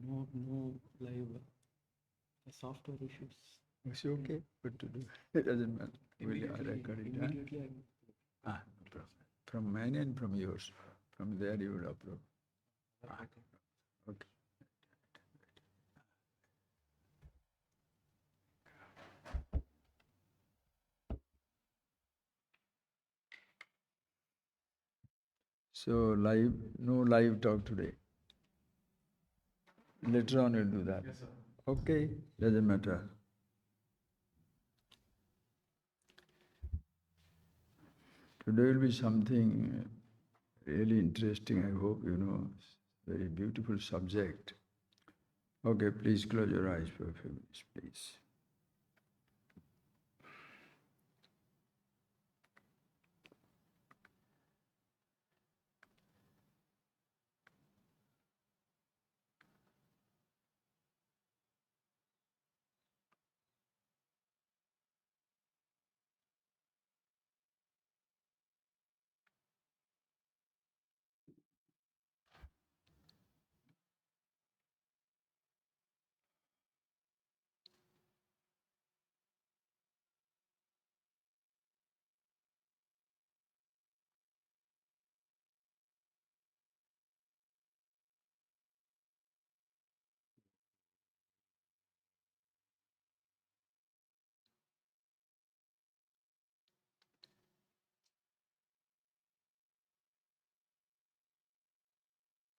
No live software issues. It's okay, but to do it doesn't matter. We'll record it. Immediately No problem. From mine and from yours. From there you will upload. Okay. So no live talk today. Later on we'll do that. Yes, sir. Okay, doesn't matter. Today will be something really interesting, I hope you know. Very beautiful subject. Okay, please close your eyes for a few minutes, please.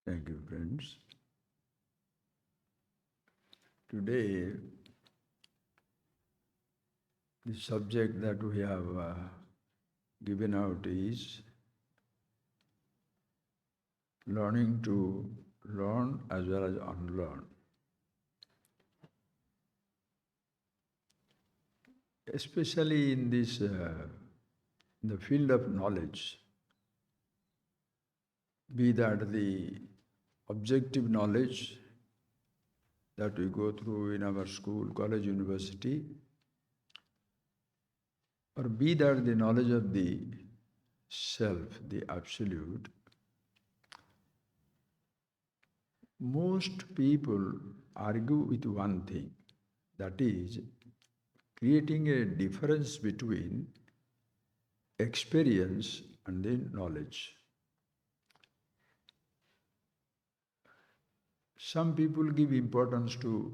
Thank you, friends. Today, the subject that we have given out is learning to learn as well as unlearn. Especially in this, in the field of knowledge, be that the objective knowledge that we go through in our school, college, university, or be that the knowledge of the self, the absolute, most people argue with one thing, that is creating a difference between experience and the knowledge. Some people give importance to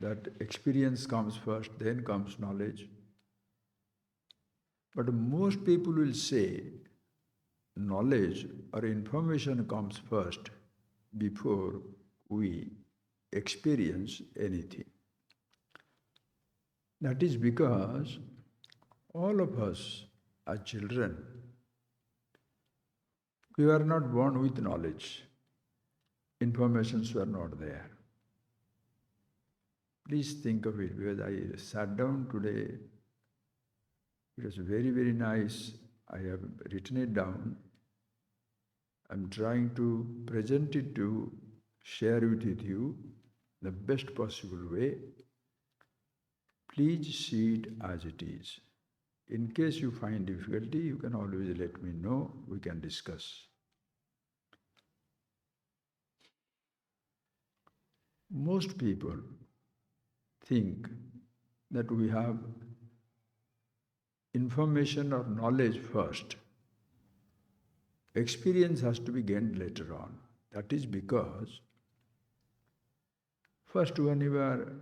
that experience comes first, then comes knowledge. But most people will say knowledge or information comes first before we experience anything. That is because all of us are children. We were not born with knowledge. Informations were not there. Please think of it, because I sat down today. It was very, very nice. I have written it down. I'm trying to present it to share it with you the best possible way. Please see it as it is. In case you find difficulty, you can always let me know. We can discuss. Most people think that we have information or knowledge first. Experience has to be gained later on. That is because first when we are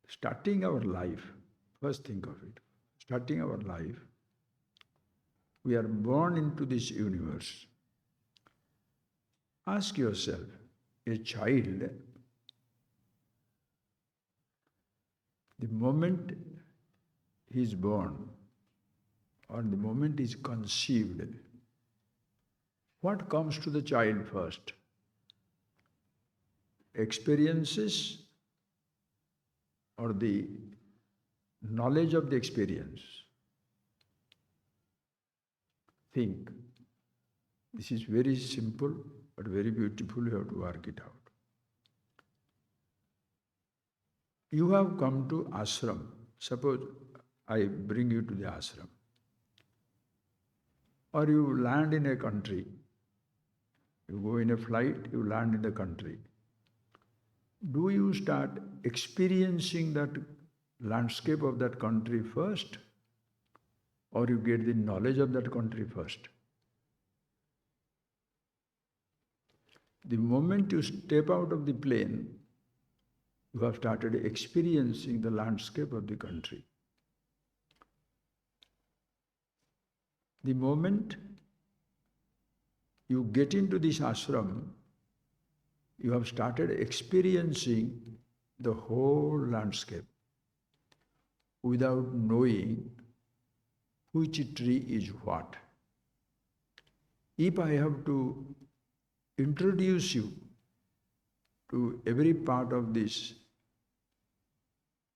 starting our life, first think of it, starting our life, we are born into this universe. Ask yourself, a child, the moment he is born or the moment he is conceived, what comes to the child first? Experiences or the knowledge of the experience? Think. This is very simple but very beautiful. You have to work it out. You have come to ashram. Suppose I bring you to the ashram. Or you land in a country You go in a flight, you land in the country. Do you start experiencing that landscape of that country first, or you get the knowledge of that country first? The moment you step out of the plane, you have started experiencing the landscape of the country. The moment you get into this ashram, you have started experiencing the whole landscape without knowing which tree is what. If I have to introduce you to every part of this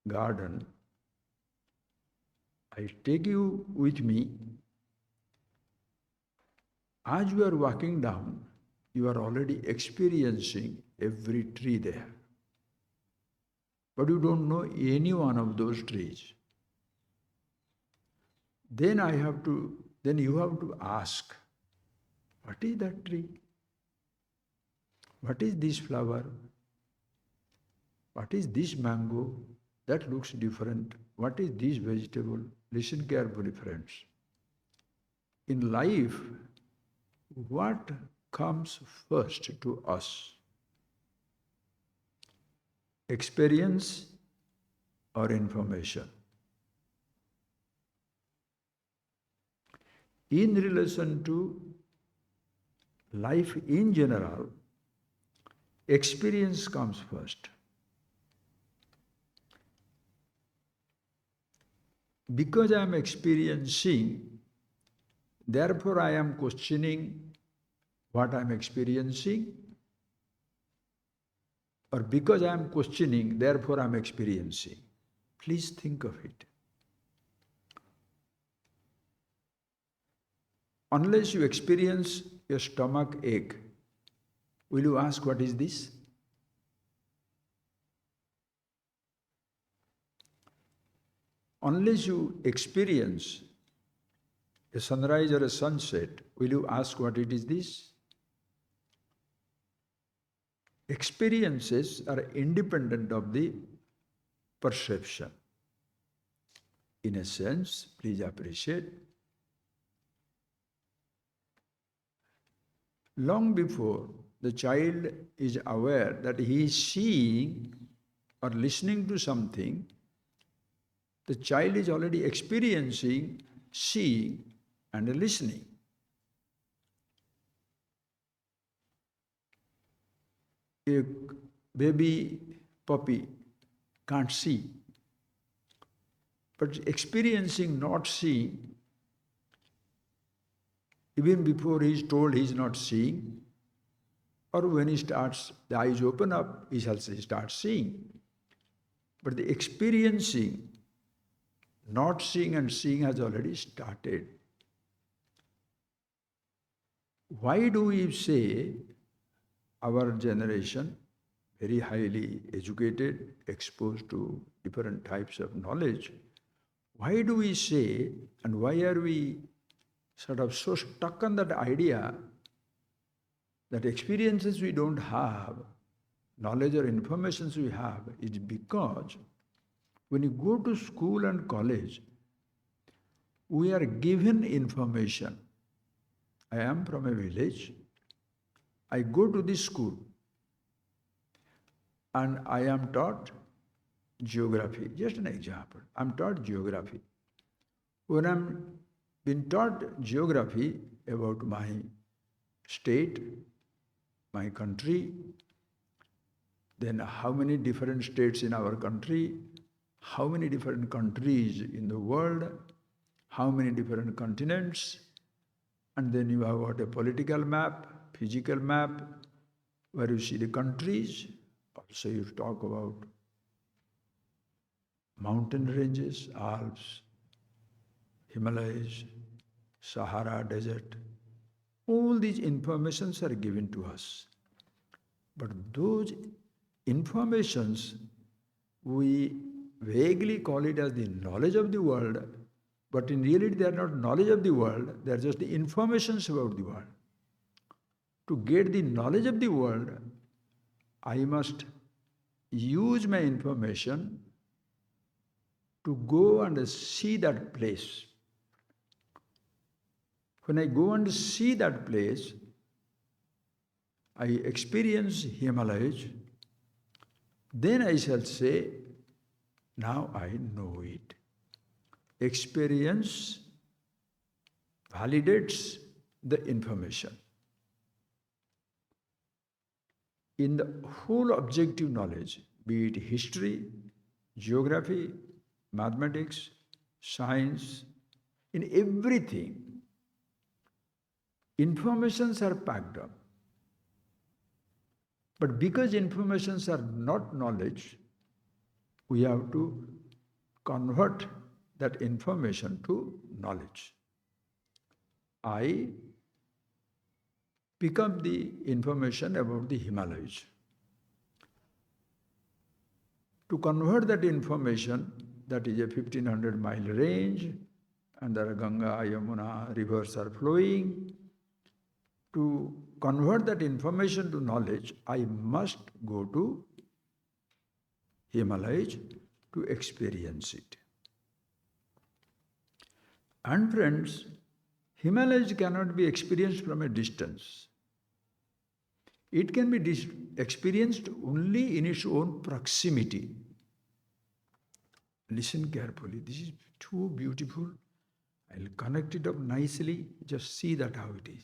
garden, I take you with me. As you are walking down, you are already experiencing every tree there. But you don't know any one of those trees. Then you have to ask, what is that tree? What is this flower? What is this mango? That looks different. What is this vegetable? Listen carefully, friends. In life, what comes first to us? Experience or information? In relation to life in general, experience comes first. Because I am experiencing, therefore I am questioning what I am experiencing, or because I am questioning, therefore I am experiencing. Please think of it. Unless you experience your stomach ache, will you ask, what is this? Unless you experience a sunrise or a sunset, will you ask, what it is this? Experiences are independent of the perception. In a sense, please appreciate, long before the child is aware that he is seeing or listening to something, the child is already experiencing seeing and listening. A baby puppy can't see, but experiencing not seeing, even before he is told he is not seeing, or when the eyes open up, he starts seeing. But the experiencing, not seeing and seeing has already started. Why do we say our generation, very highly educated, exposed to different types of knowledge, why do we say, and why are we sort of so stuck on that idea that experiences we don't have, knowledge or information we have, is because when you go to school and college, we are given information. I am from a village. I go to this school and I am taught geography. Just an example. I am taught geography. When I am being taught geography about my state, my country, then how many different states in our country, how many different countries in the world, how many different continents, and then you have got a political map, physical map, where you see the countries. Also you talk about mountain ranges, Alps, Himalayas, Sahara Desert. All these informations are given to us. But those informations, we vaguely call it as the knowledge of the world, but in reality they are not knowledge of the world, they are just the informations about the world. To get the knowledge of the world, I must use my information to go and see that place. When I go and see that place, I experience Himalayas, then I shall say, now I know it. Experience validates the information. In the whole objective knowledge, be it history, geography, mathematics, science, in everything, informations are packed up. But because informations are not knowledge, we have to convert that information to knowledge. I pick up the information about the Himalayas. To convert that information, that is a 1500-mile range, and there are Ganga, Yamuna, rivers are flowing. To convert that information to knowledge, I must go to Himalayas to experience it. And friends, Himalayas cannot be experienced from a distance. It can be experienced only in its own proximity. Listen carefully. This is too beautiful. I'll connect it up nicely. Just see that how it is.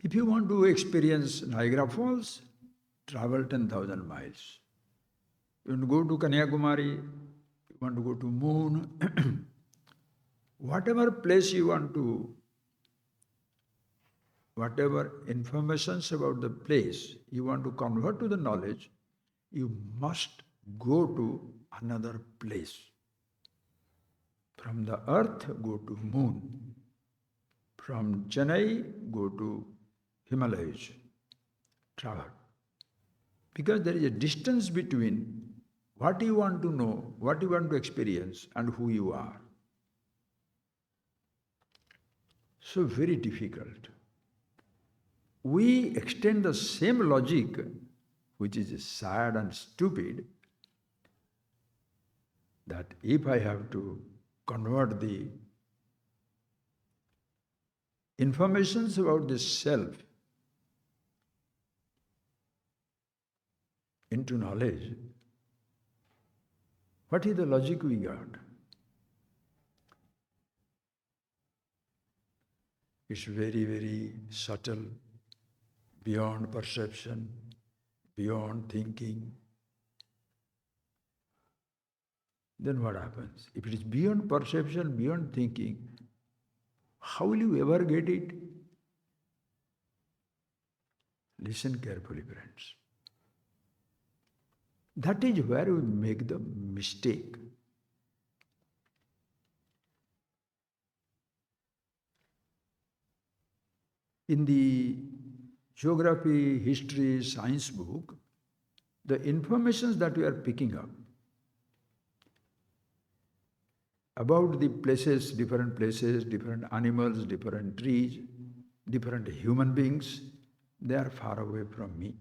If you want to experience Niagara Falls, travel 10,000 miles. You want to go to Kanyakumari, you want to go to moon, whatever place you want to, whatever informations about the place you want to convert to the knowledge, you must go to another place. From the earth, go to moon. From Chennai, go to Himalayas. Travel. Because there is a distance between what you want to know, what you want to experience, and who you are. So very difficult. We extend the same logic, which is sad and stupid, that if I have to convert the informations about the self into knowledge, what is the logic we got? It's very, very subtle, beyond perception, beyond thinking. Then what happens? If it is beyond perception, beyond thinking, how will you ever get it? Listen carefully, friends. That is where we make the mistake. In the geography, history, science book, the information that we are picking up about the places, different animals, different trees, different human beings, they are far away from me.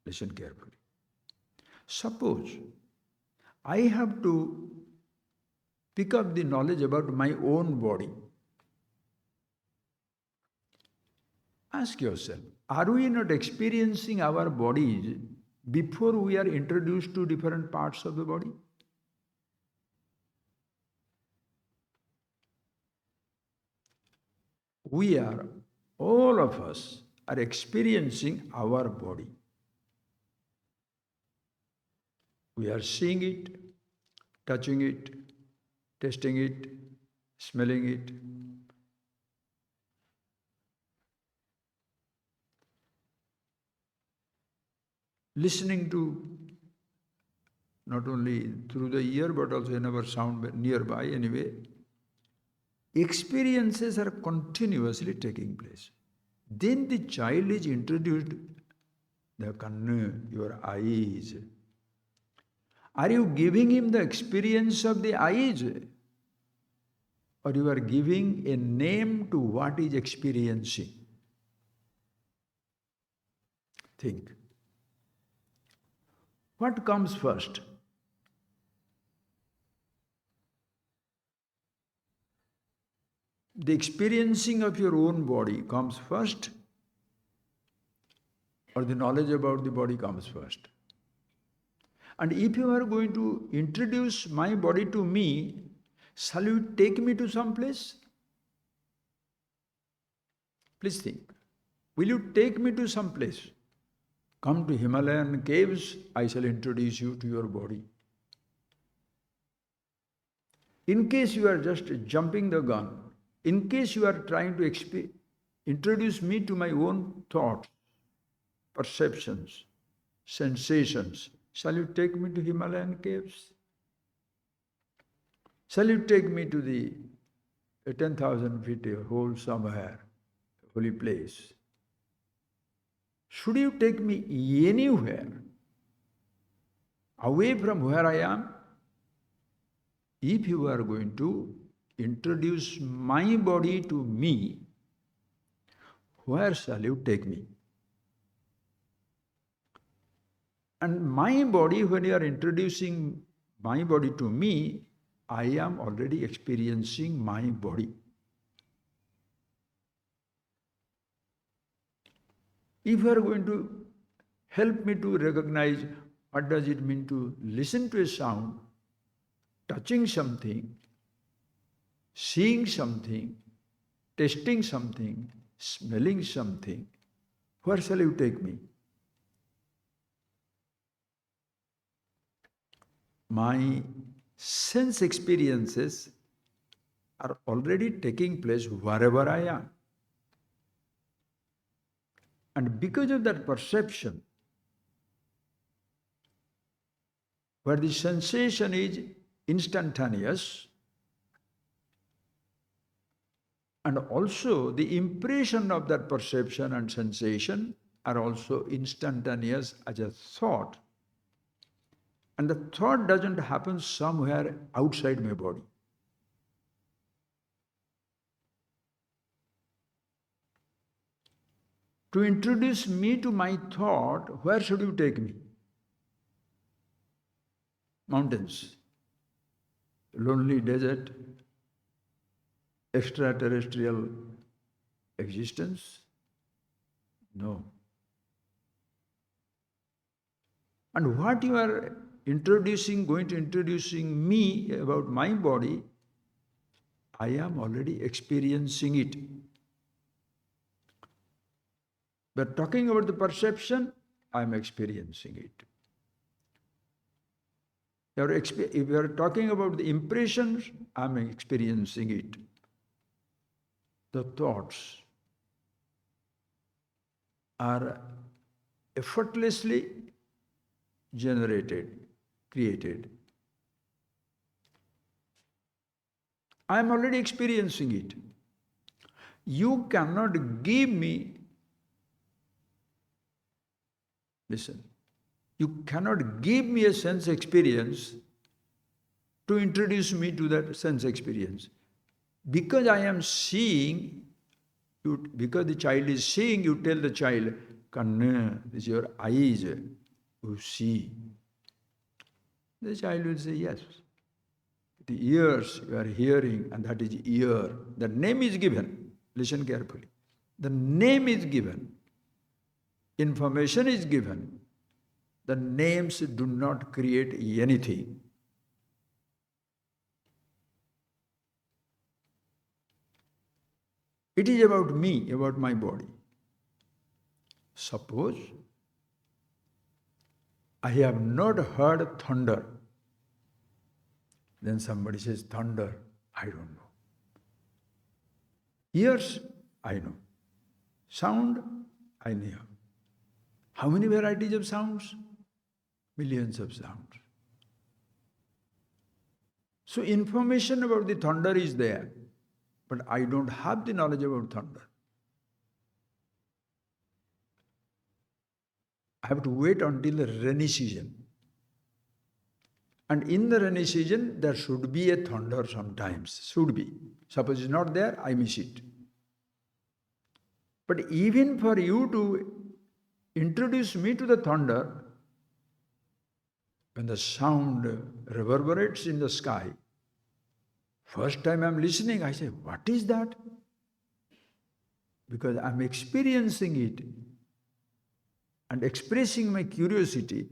Listen carefully. Suppose I have to pick up the knowledge about my own body. Ask yourself, are we not experiencing our bodies before we are introduced to different parts of the body? We are, all of us, are experiencing our body. We are seeing it, touching it, tasting it, smelling it. Listening to, not only through the ear, but also in our sound nearby anyway. Experiences are continuously taking place. Then the child is introduced, the kannu, your eyes. Are you giving him the experience of the eyes? Or you are giving a name to what he is experiencing? think. What comes first? The experiencing of your own body comes first, or the knowledge about the body comes first? And if you are going to introduce my body to me, shall you take me to some place? Please think. Will you take me to some place? Come to Himalayan caves, I shall introduce you to your body. In case you are just jumping the gun, in case you are trying to introduce me to my own thoughts, perceptions, sensations, shall you take me to Himalayan caves? Shall you take me to the 10,000 feet hole somewhere, holy place? Should you take me anywhere, away from where I am? If you are going to introduce my body to me, where shall you take me? And my body, when you are introducing my body to me, I am already experiencing my body. If you are going to help me to recognize what does it mean to listen to a sound, touching something, seeing something, tasting something, smelling something, where shall you take me? My sense experiences are already taking place wherever I am. And because of that perception, where the sensation is instantaneous, and also the impression of that perception and sensation are also instantaneous as a thought. And the thought doesn't happen somewhere outside my body. To introduce me to my thought, where should you take me? Mountains, lonely desert, extraterrestrial existence? No. And what you are going to introducing me about my body, I am already experiencing it. But talking about the perception, I am experiencing it. If you are talking about the impressions, I am experiencing it. The thoughts are effortlessly generated, created. I am already experiencing it. You cannot give me, listen, you cannot give me a sense experience to introduce me to that sense experience. Because I am seeing, because the child is seeing, you tell the child, Kanna, this is your eyes, you see. The child will say, yes. The ears you are hearing, and that is ear. The name is given. Listen carefully. The name is given. Information is given. The names do not create anything. It is about me, about my body. Suppose I have not heard thunder. Then somebody says, thunder, I don't know. Ears, I know. Sound, I know. How many varieties of sounds? Millions of sounds. So information about the thunder is there, but I don't have the knowledge about thunder. I have to wait until the rainy season. And in the rainy season, there should be a thunder sometimes. Should be. Suppose it's not there, I miss it. But even for you to introduce me to the thunder. When the sound reverberates in the sky, first time I'm listening, I say, what is that? Because I'm experiencing it and expressing my curiosity.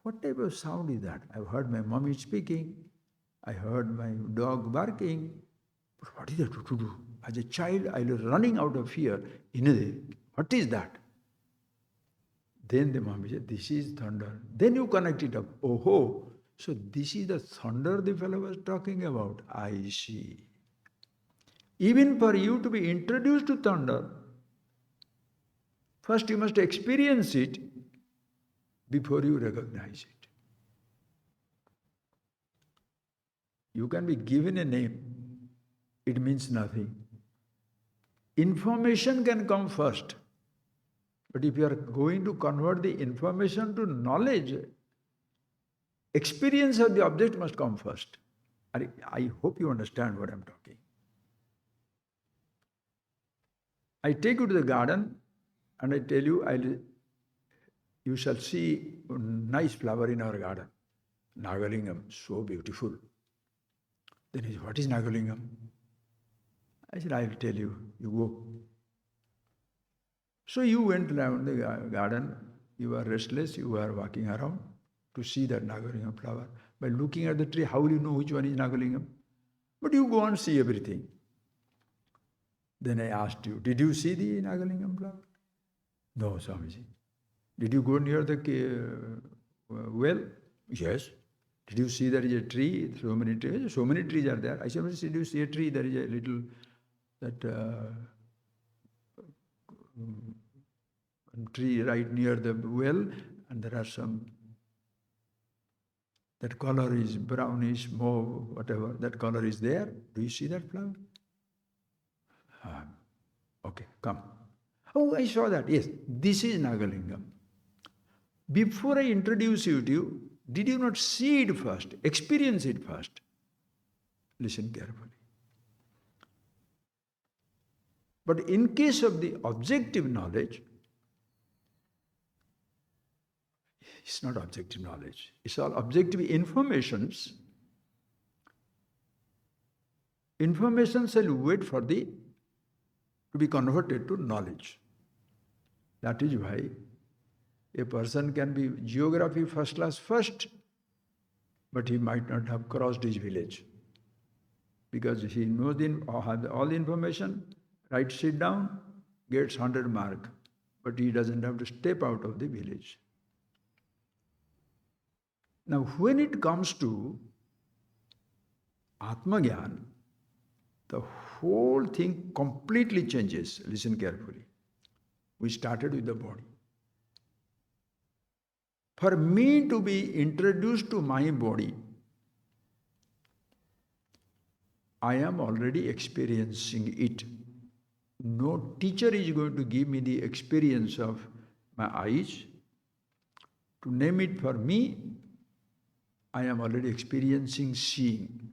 What type of sound is that? I've heard my mommy speaking. I heard my dog barking. But what is that to do? As a child, I was running out of fear. What is that? Then the mommy said, this is thunder. Then you connect it up. Oh, so this is the thunder the fellow was talking about. I see. Even for you to be introduced to thunder, first you must experience it before you recognize it. You can be given a name, it means nothing. Information can come first. But if you are going to convert the information to knowledge, experience of the object must come first. I hope you understand what I'm talking. I take you to the garden and I tell you, you shall see a nice flower in our garden. Nagalingam, so beautiful. Then he said, what is Nagalingam? I said, I will tell you, you go. So you went around the garden, you were restless, you were walking around to see that Nagalingam flower. By looking at the tree, how will you know which one is Nagalingam? But you go and see everything. Then I asked you, did you see the Nagalingam flower? No, Swamiji. Did you go near the well? Yes. Did you see there is a tree? So many trees. So many trees are there. I said, did you see a tree? There is a little tree right near the well, and there are some. That color is brownish, mauve, whatever. That color is there. Do you see that flower? Okay, come. Oh, I saw that. Yes, this is Nagalingam. Before I introduce you to you, did you not see it first? Experience it first. Listen carefully. But in case of the objective knowledge, it's not objective knowledge. It's all objective informations. Information shall wait for to be converted to knowledge. That is why a person can be geography first class first, but he might not have crossed his village. Because he knows all the information, writes it down, gets 100 mark, but he doesn't have to step out of the village. Now, when it comes to Atmagyan, the whole thing completely changes. Listen carefully. We started with the body. For me to be introduced to my body, I am already experiencing it. No teacher is going to give me the experience of my eyes. To name it for me, I am already experiencing seeing.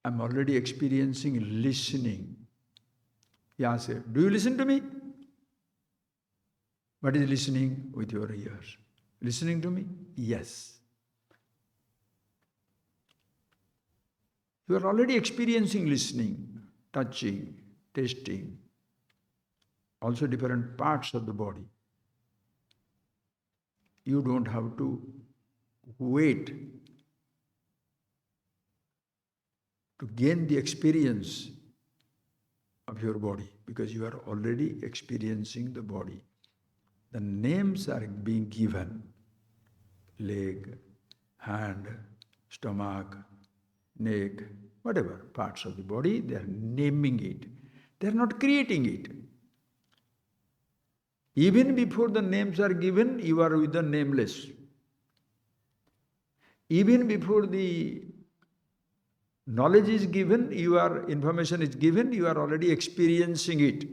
I am already experiencing listening. Yeah, say, do you listen to me? What is listening? With your ears. Listening to me? Yes. You are already experiencing listening, touching, tasting, also different parts of the body. You don't have to wait to gain the experience of your body because you are already experiencing the body. The names are being given: leg, hand, stomach, neck, whatever parts of the body, they are naming it. They are not creating it. Even before the names are given, you are with the nameless. Even before the knowledge is given, information is given, you are already experiencing it.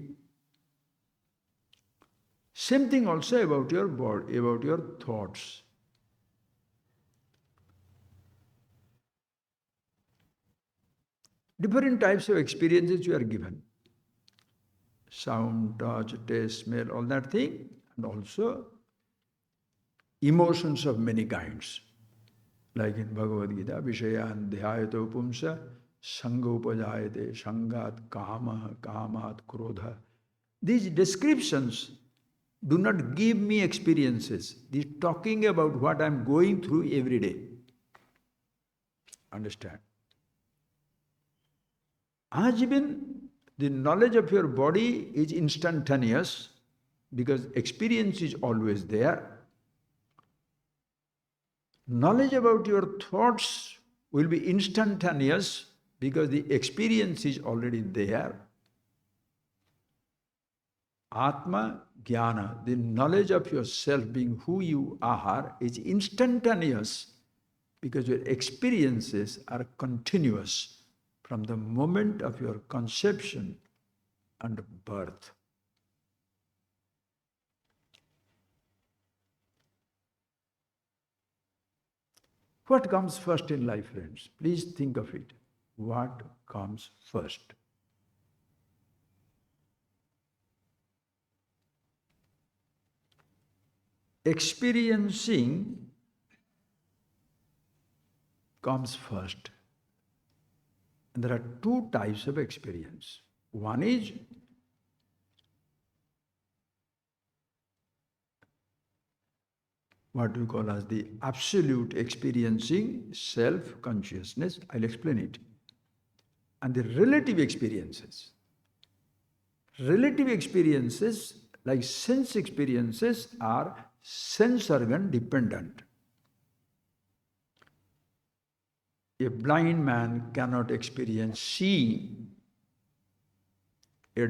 Same thing also about your body, about your thoughts. Different types of experiences you are given. sound, touch, taste, smell, all that thing, and also emotions of many kinds. Like in Bhagavad Gita, Vishayan dhyayato pumsa sanga upajayate sangat kama kamat krodha. These descriptions do not give me experiences. They're talking about what I'm going through every day. Understand? Ajibin, the knowledge of your body is instantaneous because experience is always there. Knowledge about your thoughts will be instantaneous because the experience is already there. Atma Jnana, the knowledge of yourself being who you are, is instantaneous because your experiences are continuous from the moment of your conception and birth. What comes first in life, friends? Please think of it. What comes first? Experiencing comes first. And there are two types of experience. One is what we call as the absolute experiencing self-consciousness. I'll explain it. And the relative experiences. Relative experiences, like sense experiences, are sense organ dependent. A blind man cannot experience seeing. A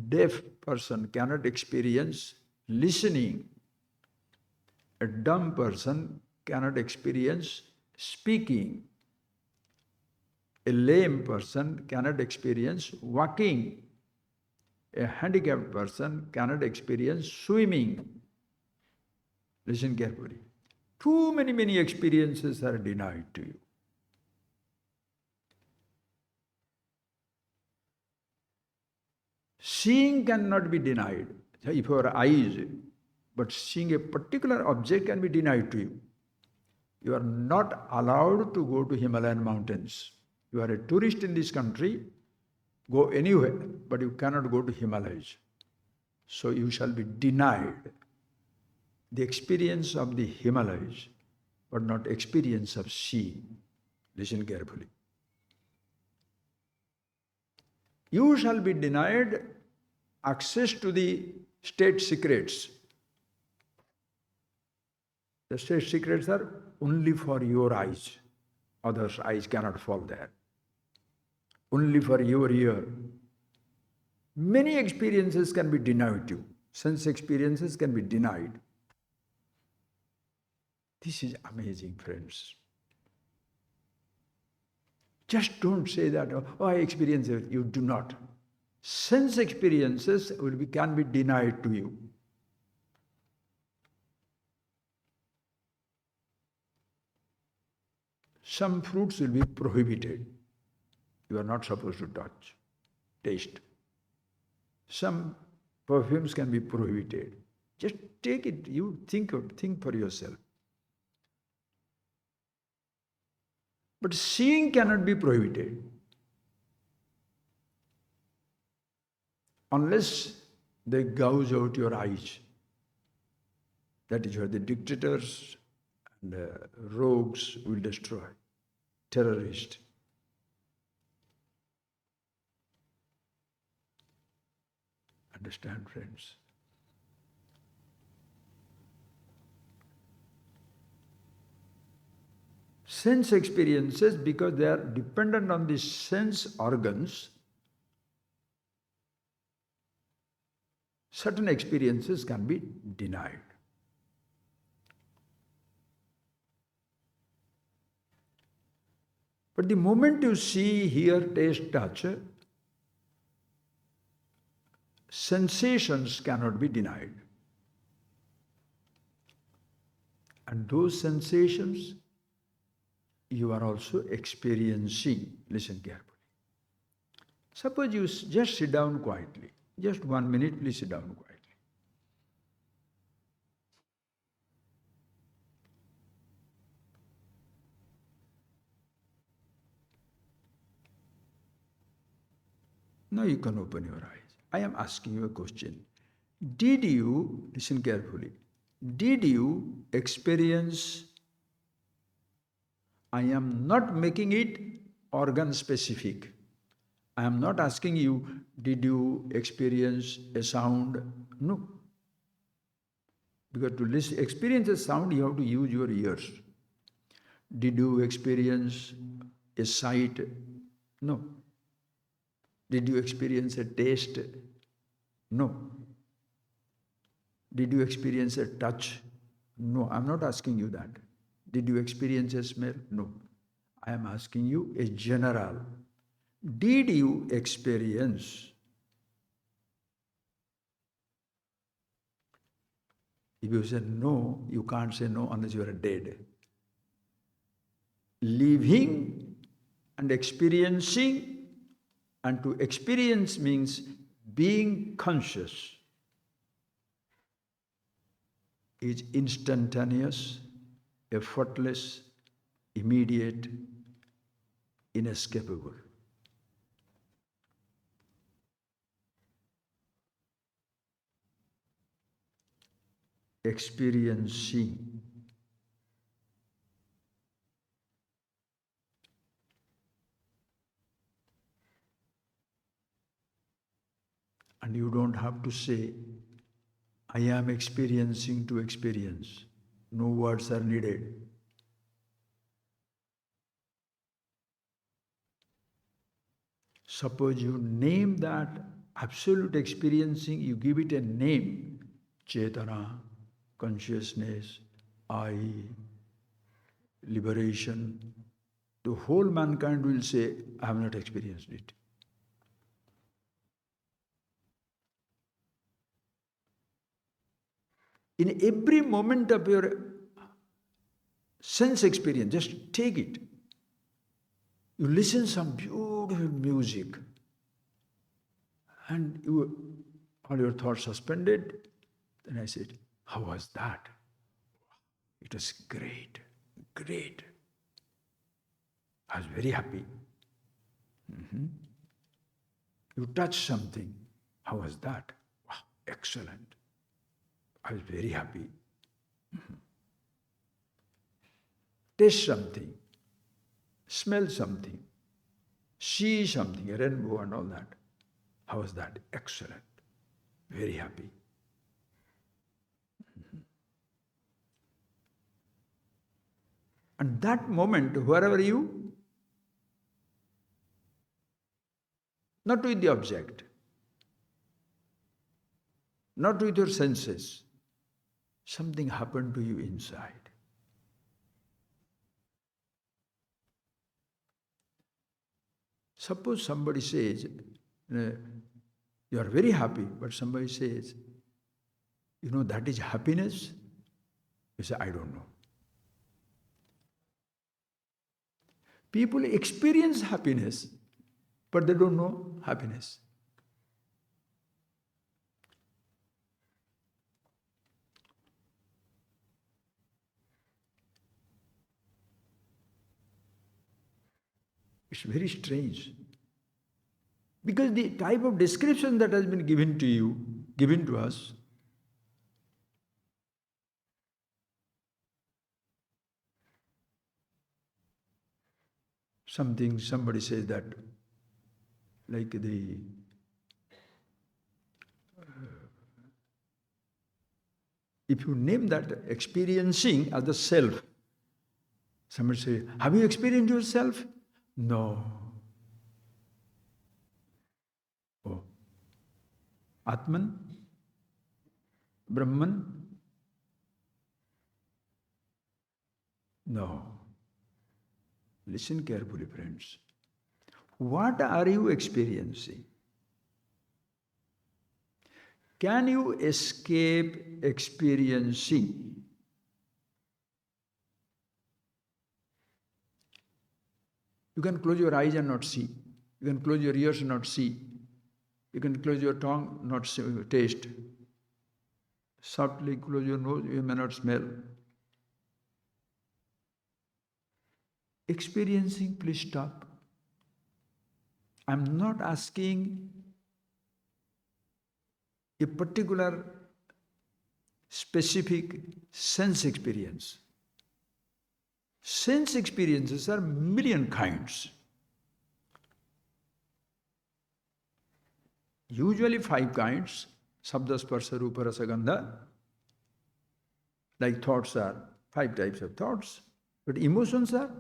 deaf person cannot experience listening. A dumb person cannot experience speaking. A lame person cannot experience walking. A handicapped person cannot experience swimming. Listen carefully. Too many experiences are denied to you. Seeing cannot be denied. If your eyes, but seeing a particular object can be denied to you. You are not allowed to go to Himalayan mountains. You are a tourist in this country, go anywhere, but you cannot go to Himalayas. So you shall be denied the experience of the Himalayas, but not experience of seeing. Listen carefully. You shall be denied access to the state secrets. The state secrets are only for your eyes. Others' eyes cannot fall there. Only for your ear. Many experiences can be denied you. Sense experiences can be denied. This is amazing, friends. Just don't say that, oh, I experience it. You do not. Sense experiences can be denied to you. Some fruits will be prohibited. You are not supposed to touch, taste. Some perfumes can be prohibited. Just take it. You think for yourself. But seeing cannot be prohibited. Unless they gouge out your eyes. That is where the dictators and rogues will destroy. Terrorists. Understand, friends? Sense experiences, because they are dependent on the sense organs, certain experiences can be denied. But the moment you see, hear, taste, touch, sensations cannot be denied. And those sensations you are also experiencing. Listen carefully. Suppose you just sit down quietly. Just 1 minute, please sit down quietly. Now you can open your eyes. I am asking you a question. Did you, listen carefully, did you experience, I am not making it organ specific. I am not asking you, did you experience a sound? No. Because to listen, experience a sound, you have to use your ears. Did you experience a sight? No. Did you experience a taste? No. Did you experience a touch? No, I'm not asking you that. Did you experience a smell? No. I am asking you a general. Did you experience? If you say no, you can't say no unless you are dead. Living and experiencing, and to experience means being conscious, is instantaneous, effortless, immediate, inescapable. Experiencing. And you don't have to say, I am experiencing to experience. No words are needed. Suppose you name that absolute experiencing, you give it a name, Chetana, consciousness, I, liberation. The whole mankind will say, I have not experienced it. In every moment of your sense experience, just take it. You listen some beautiful music and all your thoughts suspended. Then I said, how was that? It was great, great. I was very happy. You touched something. How was that? Wow, excellent. I was very happy. Taste something. Smell something. See something, a rainbow and all that. How was that? Excellent. Very happy. And that moment, wherever you, not with the object, not with your senses, something happened to you inside. Suppose somebody says, you are very happy, but somebody says, that is happiness. You say, I don't know. People experience happiness, but they don't know happiness. It's very strange. Because the type of description that has been given to you, given to us, somebody says that, like if you name that experiencing as the self, somebody says, have you experienced yourself? No. Oh. Atman? Brahman? No. Listen carefully, friends. What are you experiencing? Can you escape experiencing? You can close your eyes and not see. You can close your ears and not see. You can close your tongue, not taste. Softly close your nose, you may not smell. Experiencing, please stop. I'm not asking a particular specific sense experience. Sense experiences are million kinds. Usually 5 kinds, sabda, sparsha, rupa, rasa, gandha. Like thoughts are 5 types of thoughts, but emotions are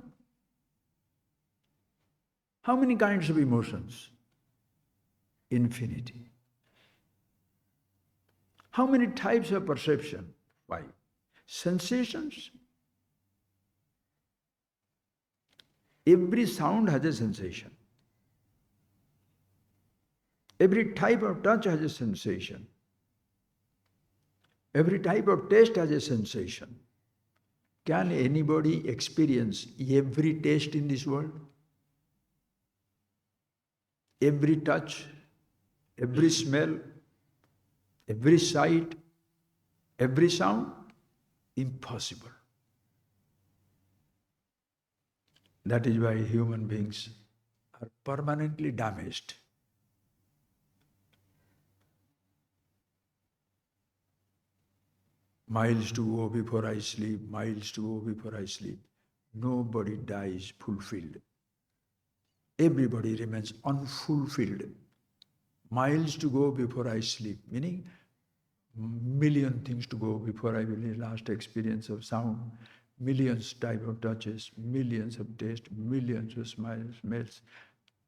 how many kinds of emotions? Infinity. How many types of perception? 5. Sensations? Every sound has a sensation. Every type of touch has a sensation. Every type of taste has a sensation. Can anybody experience every taste in this world? Every touch, every smell, every sight, every sound? Impossible. That is why human beings are permanently damaged. Miles to go before I sleep, miles to go before I sleep. Nobody dies fulfilled. Everybody remains unfulfilled. Miles to go before I sleep, meaning million things to go before I will last experience of sound, millions type of touches, millions of taste, millions of smells,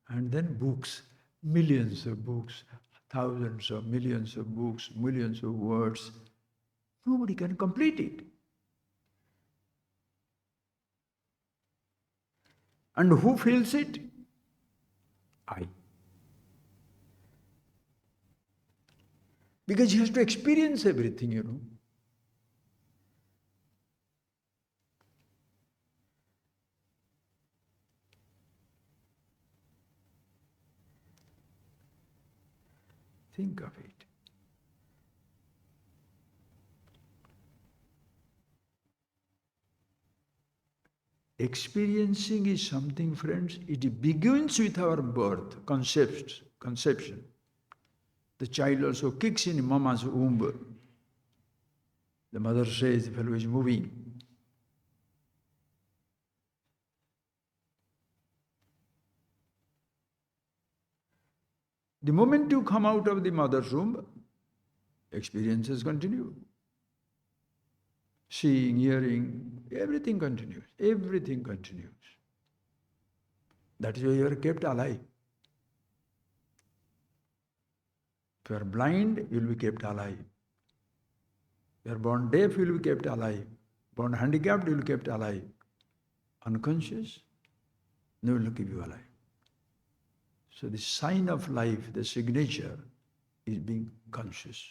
and then books, millions of books, thousands of millions of books, millions of words. Nobody can complete it. And who feels it? I. Because he has to experience everything, you know. Think of it. Experiencing is something, friends, it begins with our birth, conception. The child also kicks in mama's womb. The mother says, the fellow is moving. The moment you come out of the mother's womb, experiences continue. Seeing, hearing, everything continues. Everything continues. That is why you are kept alive. If you are blind, you will be kept alive. If you are born deaf, you will be kept alive. Born handicapped, you will be kept alive. Unconscious, no one will keep you alive. So the sign of life, the signature, is being conscious.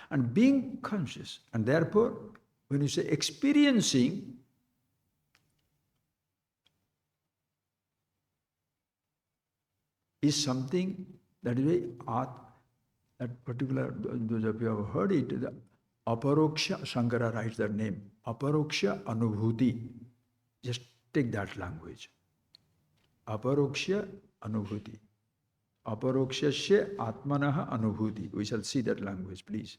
And being conscious, and therefore, when you say experiencing, is something that is very that particular, those of you who have heard it, the aparoksha, Shankara writes that name, aparoksha anubhuti. Just take that language. Aparoksha anubhuti. Aparokshasya atmanaha anubhuti. We shall see that language, please.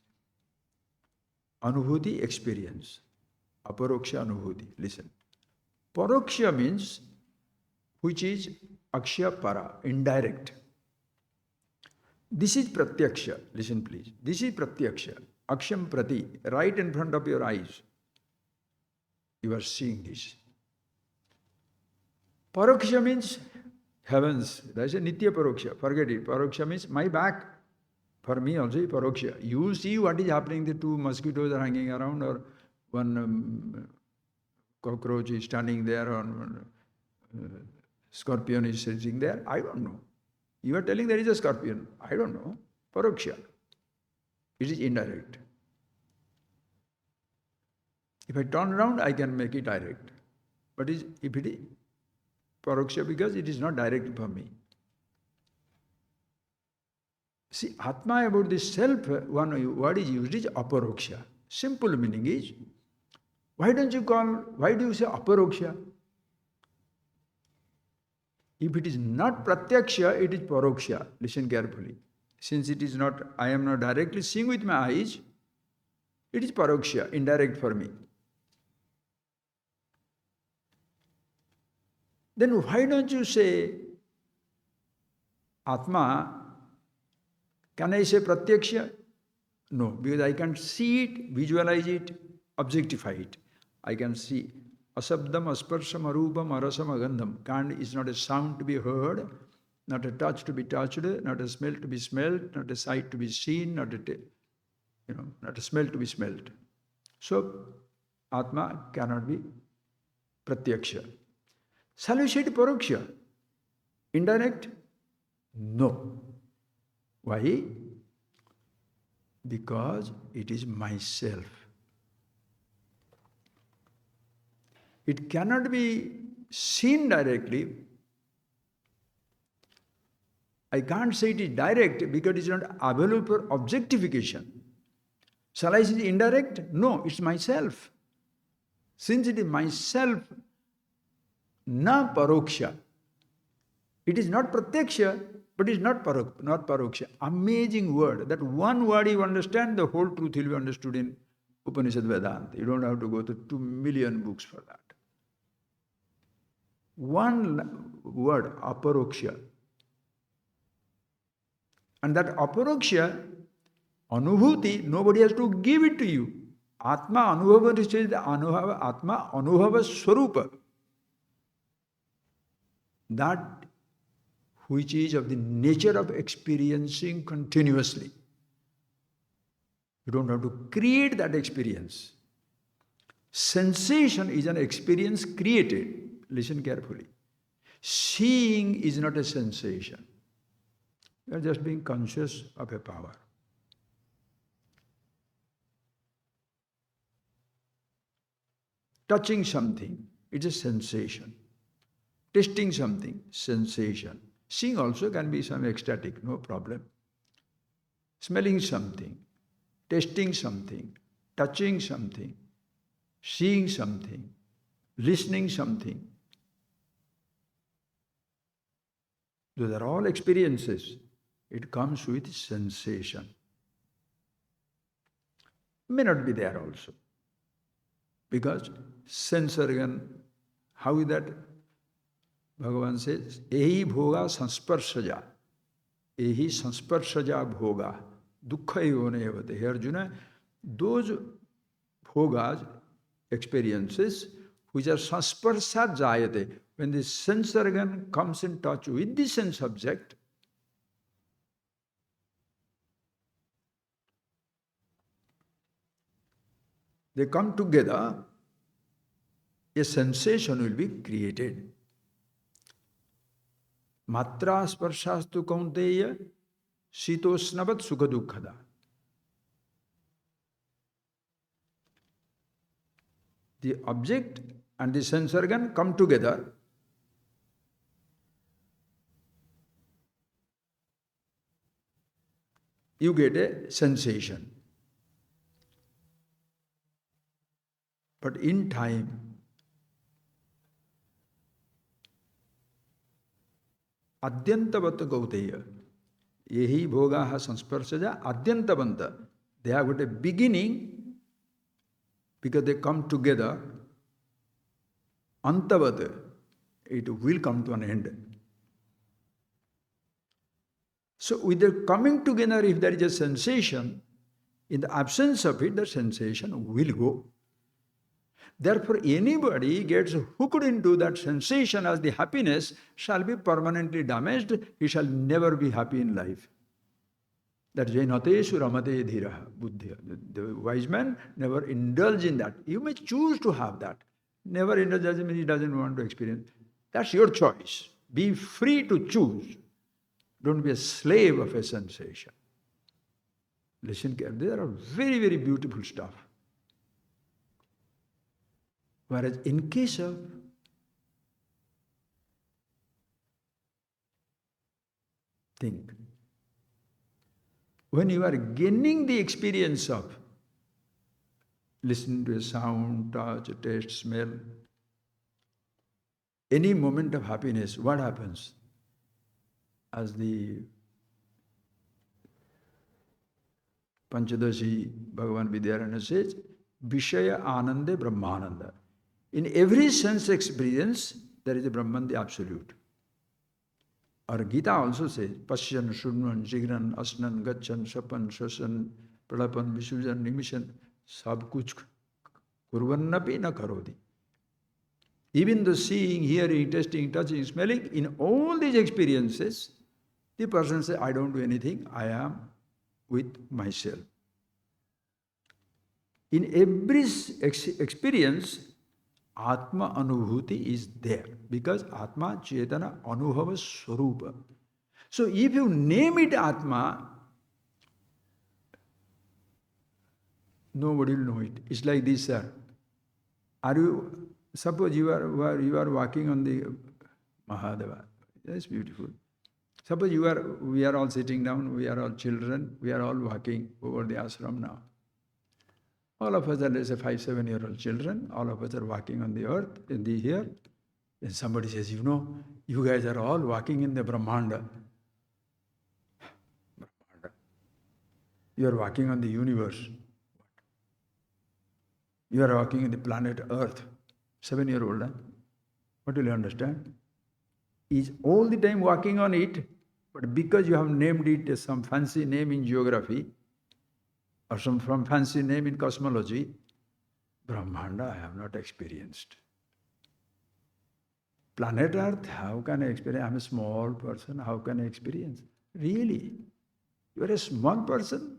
Anubhuti, experience. Aparoksha anubhuti. Listen. Paroksha means which is aksha para, indirect. This is pratyaksha. Listen, please. This is pratyaksha. Aksham prati, right in front of your eyes. You are seeing this. Paroksha means heavens. That is a nitya paroksha. Forget it. Paroksha means my back. For me also, paroksha. You see what is happening. The 2 mosquitoes are hanging around, or one cockroach is standing there, or one scorpion is sitting there. I don't know. You are telling there is a scorpion. I don't know. Paroksha. It is indirect. If I turn around, I can make it direct. But if it is paroksha, because it is not direct for me. See, Atma about this self, one word is used is aparoksha. Simple meaning is, why do you say aparoksha? If it is not pratyaksha, it is paroksha. Listen carefully. Since it is not, I am not directly seeing with my eyes, it is paroksha, indirect for me. Then why don't you say Atma? Can I say pratyaksha? No, because I can see it, visualize it, objectify it. I can see asabdam, asparsham, arupam, arasam, agandham. Kand is not a sound to be heard, not a touch to be touched, not a smell to be smelled, not a sight to be seen, not a smell to be smelled. So, Atma cannot be pratyaksha. Shall we say it paroksha? Indirect? No. Why? Because it is myself. It cannot be seen directly. I can't say it is direct because it is not available for objectification. Shall I say it indirect? No, it's myself. Since it is myself, na paroksha. It is not pratyaksha, but it is not paroksha. Amazing word. That one word you understand, the whole truth will be understood in Upanishad Vedanta. You don't have to go to 2 million books for that. One word, aparoksha. And that aparoksha, anubhuti, nobody has to give it to you. Atma anubhava is the Atma anubhava swarupa. That which is of the nature of experiencing continuously. You don't have to create that experience. Sensation is an experience created. Listen carefully. Seeing is not a sensation. You are just being conscious of a power. Touching something, it's a sensation. Tasting something, sensation. Seeing also can be some ecstatic, no problem. Smelling something, tasting something, touching something, seeing something, listening something. Those are all experiences. It comes with sensation. May not be there also. Because sense organ, how is that? Bhagavan says, Ehi bhoga sansparshaja. Ehi sansparshaja bhoga. Dukkha yone evate. Hey Arjuna, those bhogas, experiences, which are sansparsha jayate. When the sense organ comes in touch with the sense object, they come together, a sensation will be created. Matra sparshastu kaunteya sitosnavat sukha dukkhada. The object and the sense organ come together. You get a sensation. But in time, adyantavat gauteya. Yehi bhogaha sansparsaja adyantavanta. They have got a beginning because they come together. Antavat. It will come to an end. So with the coming together, if there is a sensation, in the absence of it, the sensation will go. Therefore, anybody gets hooked into that sensation as the happiness shall be permanently damaged. He shall never be happy in life. That jainateshu ramate dhiraha buddhya. The wise man never indulge in that. You may choose to have that. Never indulge doesn't mean he doesn't want to experience. That's your choice. Be free to choose. Don't be a slave of a sensation. Listen carefully. There are very, very beautiful stuff. Whereas in case of think, when you are gaining the experience of listening to a sound, touch, taste, smell, any moment of happiness, what happens? As the Panchadashi Bhagavan Vidyaranya says, Vishaya Anande Brahmananda. In every sense experience, there is a Brahman, the Absolute. Or Gita also says, Pashyan, Shunvan, Jigran, Asnan, Gachan, Shapan, Shasan, Pralapan, Visujan, Nimishan, Sab kuch kurvannapi na karodi. Even the seeing, hearing, tasting, touching, smelling, in all these experiences, the person says, I don't do anything, I am with myself. In every experience, Atma Anubhuti is there because Atma Chetana Anubhava Swarupa. So if you name it Atma, nobody will know it. It's like this, sir. Suppose you are walking on the Mahadeva. That's beautiful. Suppose we are all sitting down, we are all children, we are all walking over the ashram now. All of us are, let's say, 5-7-year-old children, all of us are walking on the earth, here. Then somebody says, you guys are all walking in the Brahmanda. You are walking on the universe. You are walking in the planet Earth. 7-year-old, huh? What will you understand? Is all the time walking on it, but because you have named it some fancy name in geography, or some fancy name in cosmology, Brahmanda I have not experienced. Planet Earth, how can I experience? I'm a small person, how can I experience? Really? You are a small person?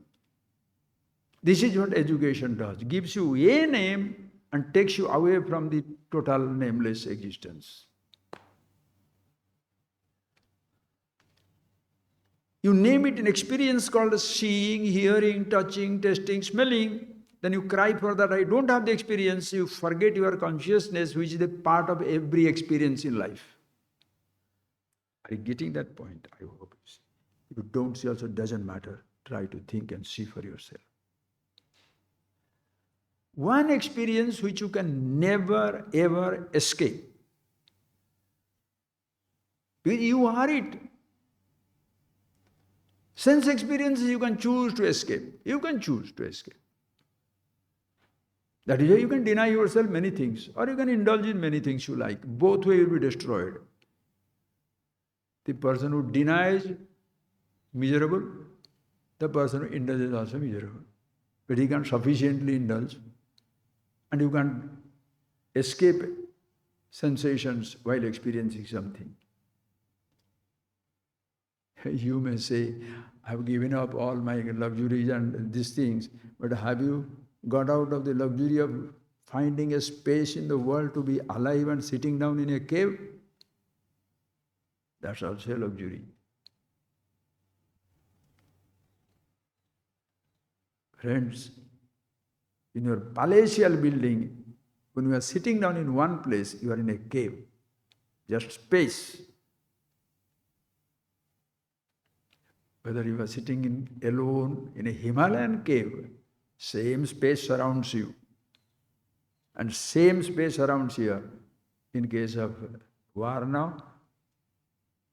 This is what education does. Gives you a name and takes you away from the total nameless existence. You name it an experience called seeing, hearing, touching, tasting, smelling. Then you cry for that, I don't have the experience. You forget your consciousness, which is a part of every experience in life. Are you getting that point? I hope. If you don't see also, doesn't matter. Try to think and see for yourself. One experience which you can never ever escape. You are it. Sense experiences you can choose to escape. You can choose to escape. That is why you can deny yourself many things, or you can indulge in many things you like. Both ways will be destroyed. The person who denies, miserable. The person who indulges also miserable. But he can sufficiently indulge. And you can escape sensations while experiencing something. You may say, I've given up all my luxuries and these things, but have you got out of the luxury of finding a space in the world to be alive and sitting down in a cave? That's also a luxury. Friends, in your palatial building, when you are sitting down in one place, you are in a cave, just space. Whether you are sitting alone in a Himalayan cave, same space surrounds you. And same space surrounds here. In case of war now,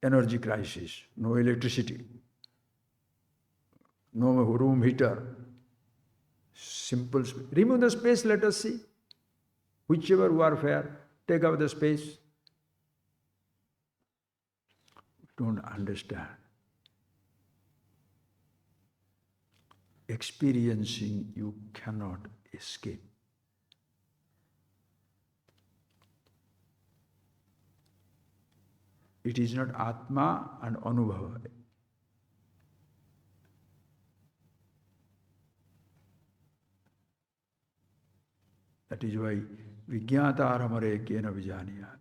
energy crisis, no electricity, no room heater. Simple space. Remove the space, let us see. Whichever warfare, take out the space. Don't understand. Experiencing you cannot escape. It is not Atma and Anubhava. That is why Vijñātāramare kena vijaniyat.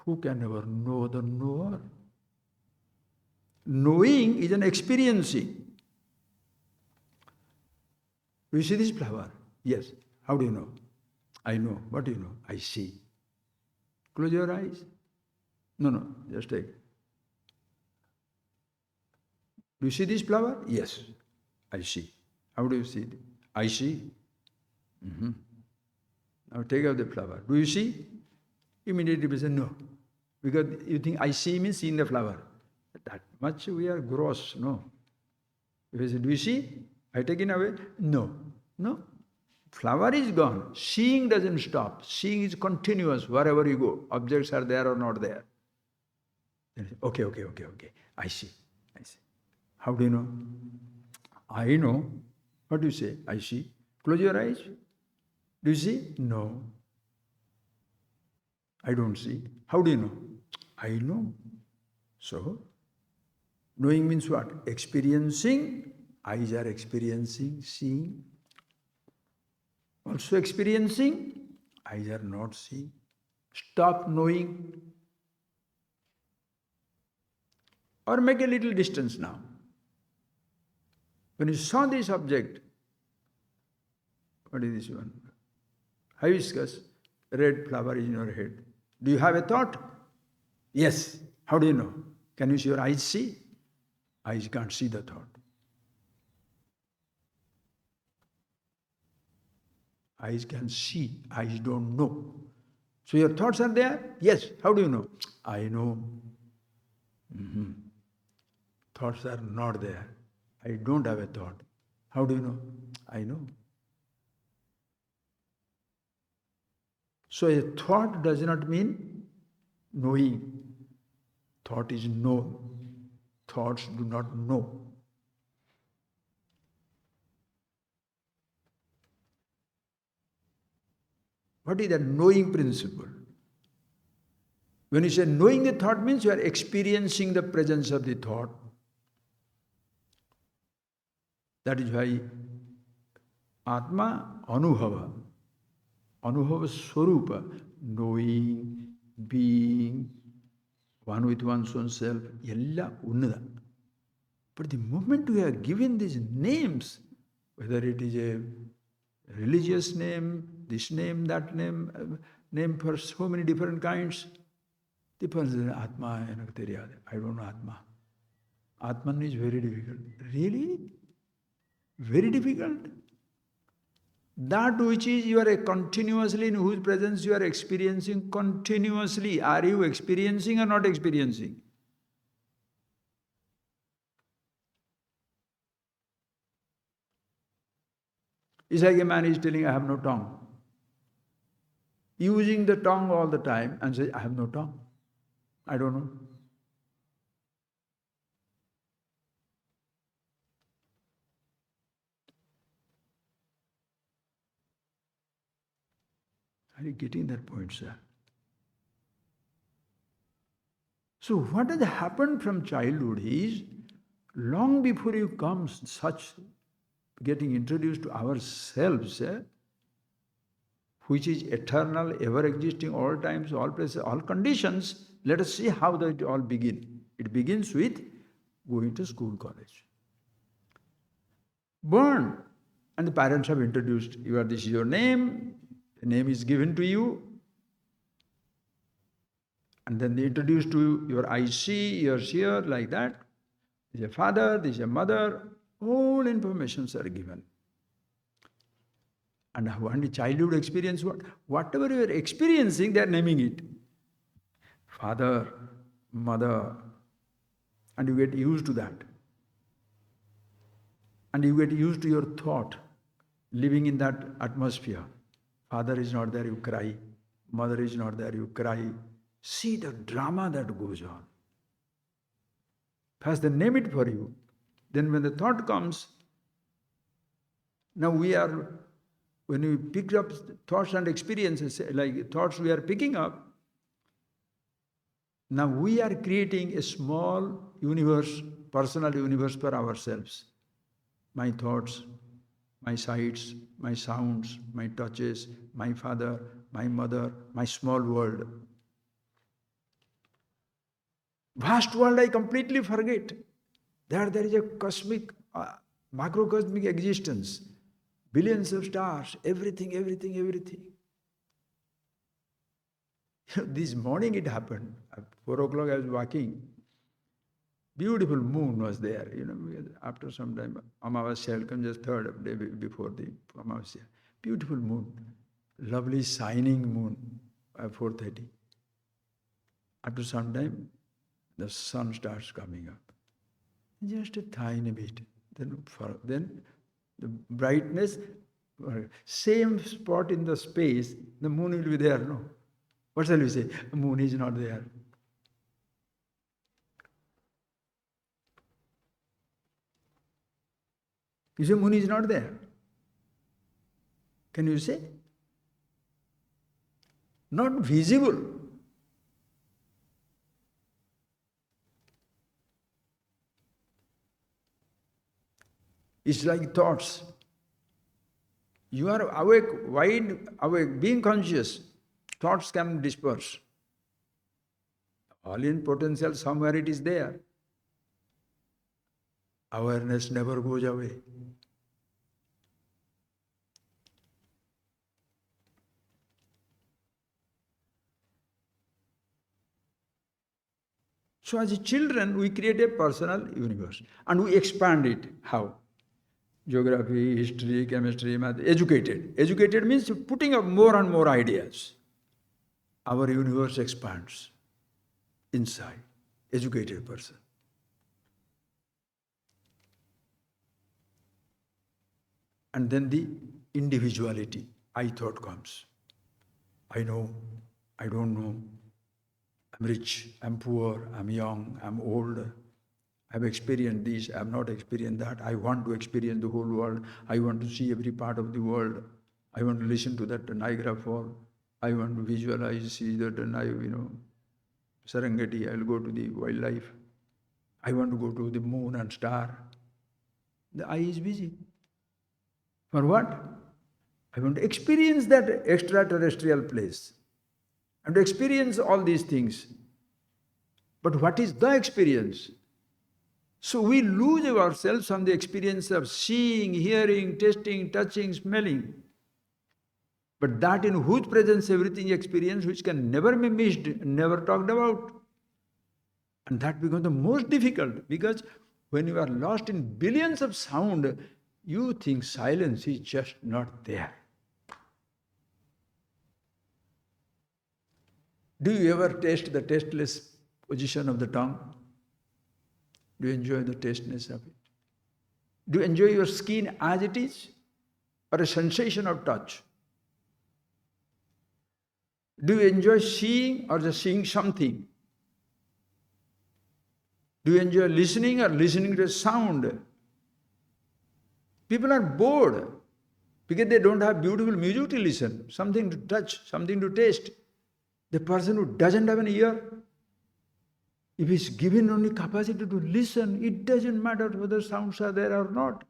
Who can ever know the knower? Knowing is an experiencing. Do you see this flower? Yes. How do you know? I know. What do you know? I see. Close your eyes. No, just take. Do you see this flower? Yes. I see. How do you see it? I see. Now take out the flower. Do you see? Immediately we say no. Because you think I see means seeing the flower. That much we are gross, no. If you say, do you see? I take it away? No. No. Flower is gone. Seeing doesn't stop. Seeing is continuous wherever you go. Objects are there or not there. Okay. I see. How do you know? I know. What do you say? I see. Close your eyes. Do you see? No. I don't see. How do you know? I know. So, knowing means what? Experiencing. Eyes are experiencing, seeing. Also experiencing. Eyes are not seeing. Stop knowing. Or make a little distance now. When you saw this object, what is this one? Hibiscus, red flower is in your head. Do you have a thought? Yes. How do you know? Can you see your eyes see? Eyes can't see the thought. Eyes can see, eyes don't know. So your thoughts are there? Yes. How do you know? I know. Thoughts are not there. I don't have a thought. How do you know? I know. So a thought does not mean knowing. Thought is known. Thoughts do not know. What is that knowing principle? When you say knowing the thought means you are experiencing the presence of the thought. That is why Atma Anubhava. Anubhava Swarupa. Knowing, being, one with one's own self, yella unnada. But the moment we are given these names, whether it is a religious name, this name, that name, name for so many different kinds, the person says, Atma, I don't know Atma. Atman is very difficult. Really? Very difficult? That which is you are continuously, in whose presence you are experiencing continuously. Are you experiencing or not experiencing? It's like a man is telling, I have no tongue. Using the tongue all the time and say, I have no tongue. I don't know. Are you getting that point, sir? So what has happened from childhood is, long before you come such getting introduced to ourselves, which is eternal, ever-existing, all times, all places, all conditions, let us see how that all begin. It begins with going to school, college. Born, and the parents have introduced, this is your name, the name is given to you, and then they introduce to you your IC, your seer, like that. This is a father, this is a mother, all informations are given. And one childhood experience, whatever you are experiencing, they are naming it. Father, mother, and you get used to that. And you get used to your thought, living in that atmosphere. Father is not there, you cry. Mother is not there, you cry. See the drama that goes on. First they name it for you. Then when the thought comes, now when we pick up thoughts and experiences, like thoughts we are picking up, now we are creating a small universe, personal universe for ourselves. My thoughts, my sights, my sounds, my touches, my father, my mother, my small world. Vast world I completely forget. There is a cosmic, macrocosmic existence. Billions of stars, everything. This morning it happened. At 4 o'clock I was walking. Beautiful moon was there. After some time, Amavasya will come just third day before the Amavasya. Beautiful moon. Lovely shining moon at 4:30. After some time, the sun starts coming up. Just a tiny bit. Then the brightness, same spot in the space, the moon will be there, no? What shall we say? The moon is not there. You say moon is not there. Can you say? Not visible. It's like thoughts. You are awake, wide awake, being conscious. Thoughts can disperse. All in potential, somewhere it is there. Awareness never goes away. So as children, we create a personal universe and we expand it. How? Geography, history, chemistry, math, educated. Educated means putting up more and more ideas. Our universe expands inside. Educated person. And then the individuality, I thought comes. I know, I don't know. I'm rich, I'm poor, I'm young, I'm old. I've experienced this, I've not experienced that. I want to experience the whole world. I want to see every part of the world. I want to listen to that Niagara Fall. I want to visualize, see that, Serengeti, I'll go to the wildlife. I want to go to the moon and star. The eye is busy. For what? I want to experience that extraterrestrial place. And to experience all these things. But what is the experience? So we lose ourselves on the experience of seeing, hearing, tasting, touching, smelling. But that in whose presence everything is experienced, which can never be missed, never talked about. And that becomes the most difficult, because when you are lost in billions of sound, you think silence is just not there. Do you ever taste the tasteless position of the tongue? Do you enjoy the tasteless of it? Do you enjoy your skin as it is, or a sensation of touch? Do you enjoy seeing or just seeing something? Do you enjoy listening or listening to a sound? People are bored because they don't have beautiful music to listen, something to touch, something to taste. The person who doesn't have an ear, if he's given only capacity to listen, it doesn't matter whether sounds are there or not.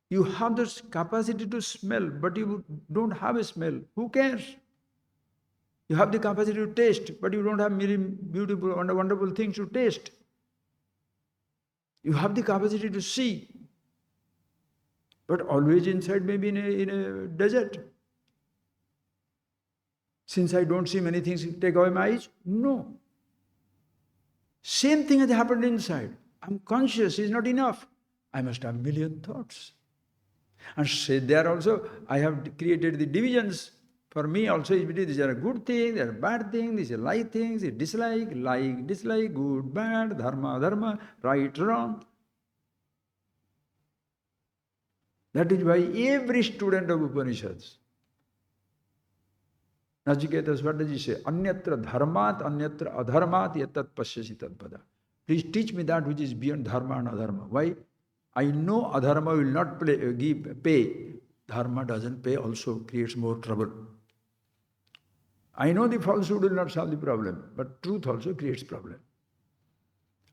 You have this capacity to smell, but you don't have a smell. Who cares? You have the capacity to taste, but you don't have many beautiful and wonderful things to taste. You have the capacity to see, but always inside, maybe in a desert. Since I don't see many things, take away my eyes? No. Same thing has happened inside. I'm conscious is not enough. I must have million thoughts. And say there also, I have created the divisions. For me also, these are good things, there are bad things, these are like things, dislike, dislike, good, bad, dharma, dharma, right, wrong. That is why every student of Upanishads, Nachiketas, what does he say? Anyatra dharmat, anyatra adharmat, yatat pasyasi tadpada. Please teach me that which is beyond dharma and adharma. Why? I know adharma will not pay. Dharma doesn't pay, also creates more trouble. I know the falsehood will not solve the problem, but truth also creates problem.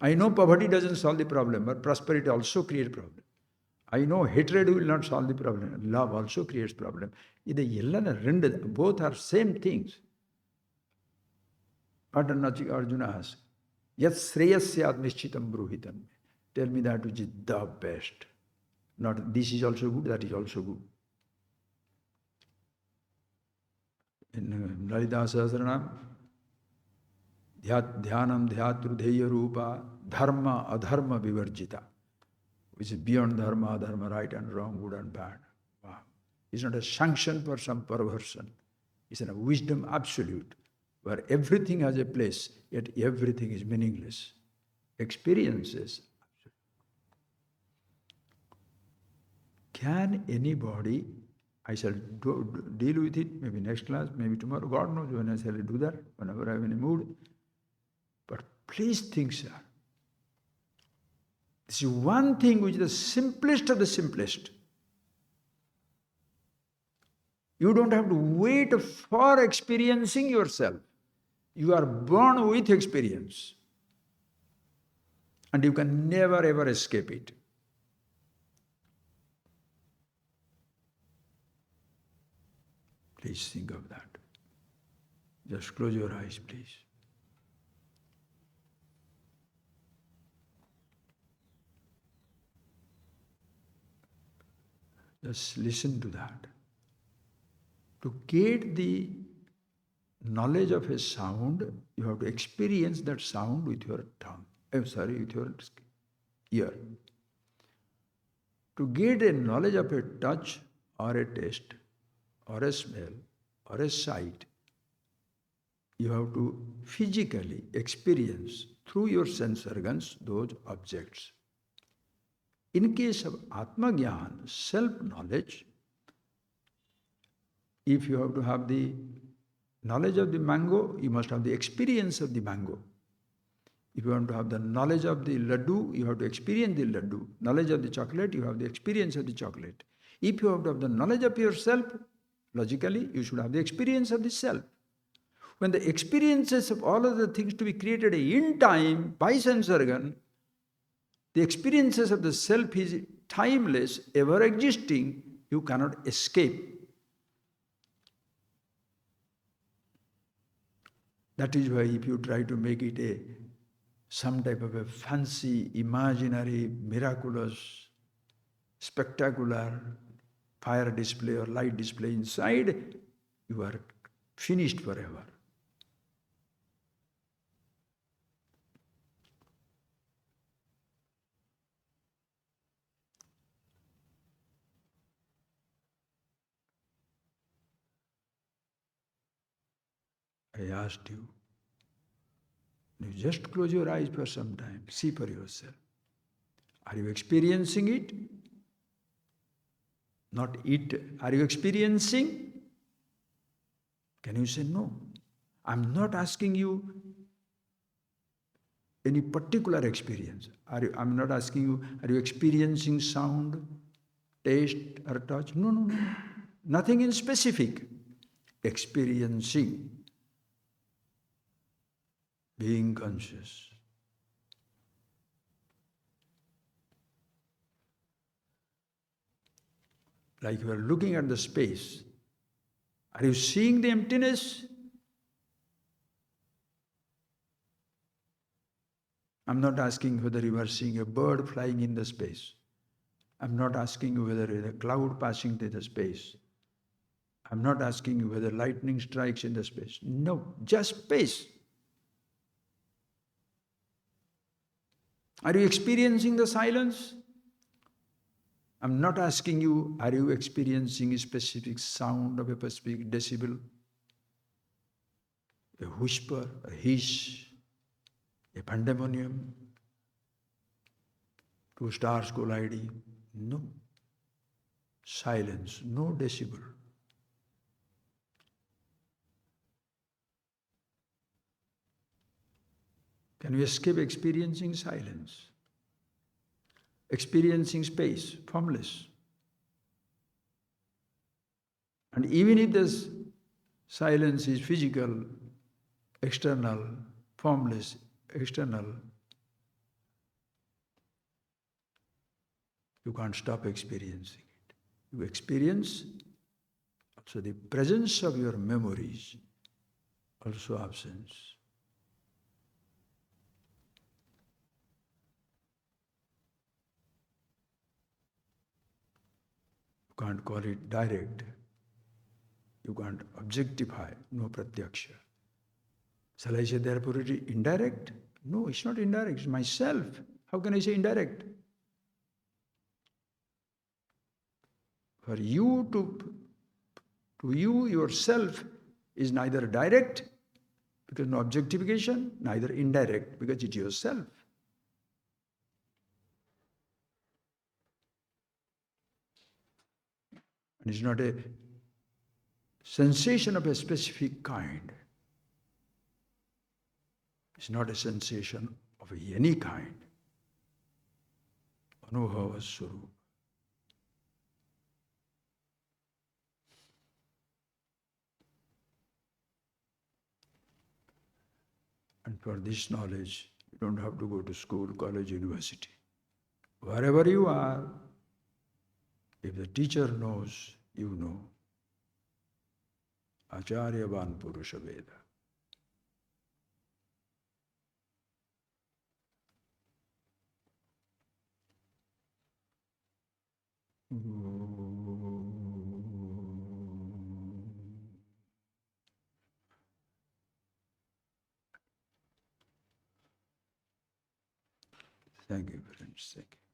I know poverty doesn't solve the problem, but prosperity also creates problem. I know hatred will not solve the problem. Love also creates problem. Both are same things. But Arjuna asks, Yat sreyasyat nishchitam bruhitam. Tell me that which is the best. Not this is also good, that is also good. In Lalita Sahasranam, Dhyanam dhyatru dheya rupa dharma adharma vivarjita, which is beyond dharma, adharma, right and wrong, good and bad. Wow. It's not a sanction for some perversion. It's a wisdom absolute, where everything has a place, yet everything is meaningless. Experiences. Can anybody, I shall deal with it maybe next class, maybe tomorrow, God knows when I shall do that, whenever I'm in a mood. But please think, sir, this is one thing which is the simplest of the simplest. You don't have to wait for experiencing yourself. You are born with experience. And you can never ever escape it. Please think of that. Just close your eyes, please. Just listen to that. To get the knowledge of a sound, you have to experience that sound with your tongue. With your ear. To get a knowledge of a touch or a taste or a smell or a sight, you have to physically experience through your sense organs those objects. In case of Atma Gyan, self-knowledge, if you have to have the knowledge of the mango, you must have the experience of the mango. If you want to have the knowledge of the laddu, you have to experience the laddu. Knowledge of the chocolate, you have the experience of the chocolate. If you have to have the knowledge of yourself, logically, you should have the experience of the self. When the experiences of all other things to be created in time by sense organ, the experiences of the self is timeless, ever existing, you cannot escape. That is why if you try to make it some type of a fancy, imaginary, miraculous, spectacular fire display or light display inside, you are finished forever. I asked you, you just close your eyes for some time, see for yourself. Are you experiencing it? Not it. Are you experiencing? Can you say no? I'm not asking you any particular experience. I'm not asking you, are you experiencing sound, taste, or touch? No, no, no. Nothing in specific. Experiencing. Being conscious. Like you are looking at the space. Are you seeing the emptiness? I'm not asking whether you are seeing a bird flying in the space. I'm not asking you whether there is a cloud passing through the space. I'm not asking you whether lightning strikes in the space. No, just space. Are you experiencing the silence? I'm not asking you, are you experiencing a specific sound of a specific decibel? A whisper, a hiss, a pandemonium, two stars colliding? No. Silence, no decibel. Can we escape experiencing silence? Experiencing space, formless. And even if this silence is physical, external, formless, external, you can't stop experiencing it. You experience also the presence of your memories, also absence. You can't call it direct. You can't objectify, no pratyaksha. Shall I say therefore it is indirect? No, it's not indirect, it's myself. How can I say indirect? For you to you yourself is neither direct, because no objectification, neither indirect, because it's yourself. And it's not a sensation of a specific kind. It's not a sensation of any kind. Anubhava Swarupa. And for this knowledge, you don't have to go to school, college, university. Wherever you are, if the teacher knows, you know. Acharyavan Purusha Veda. Thank you, friends. Thank you.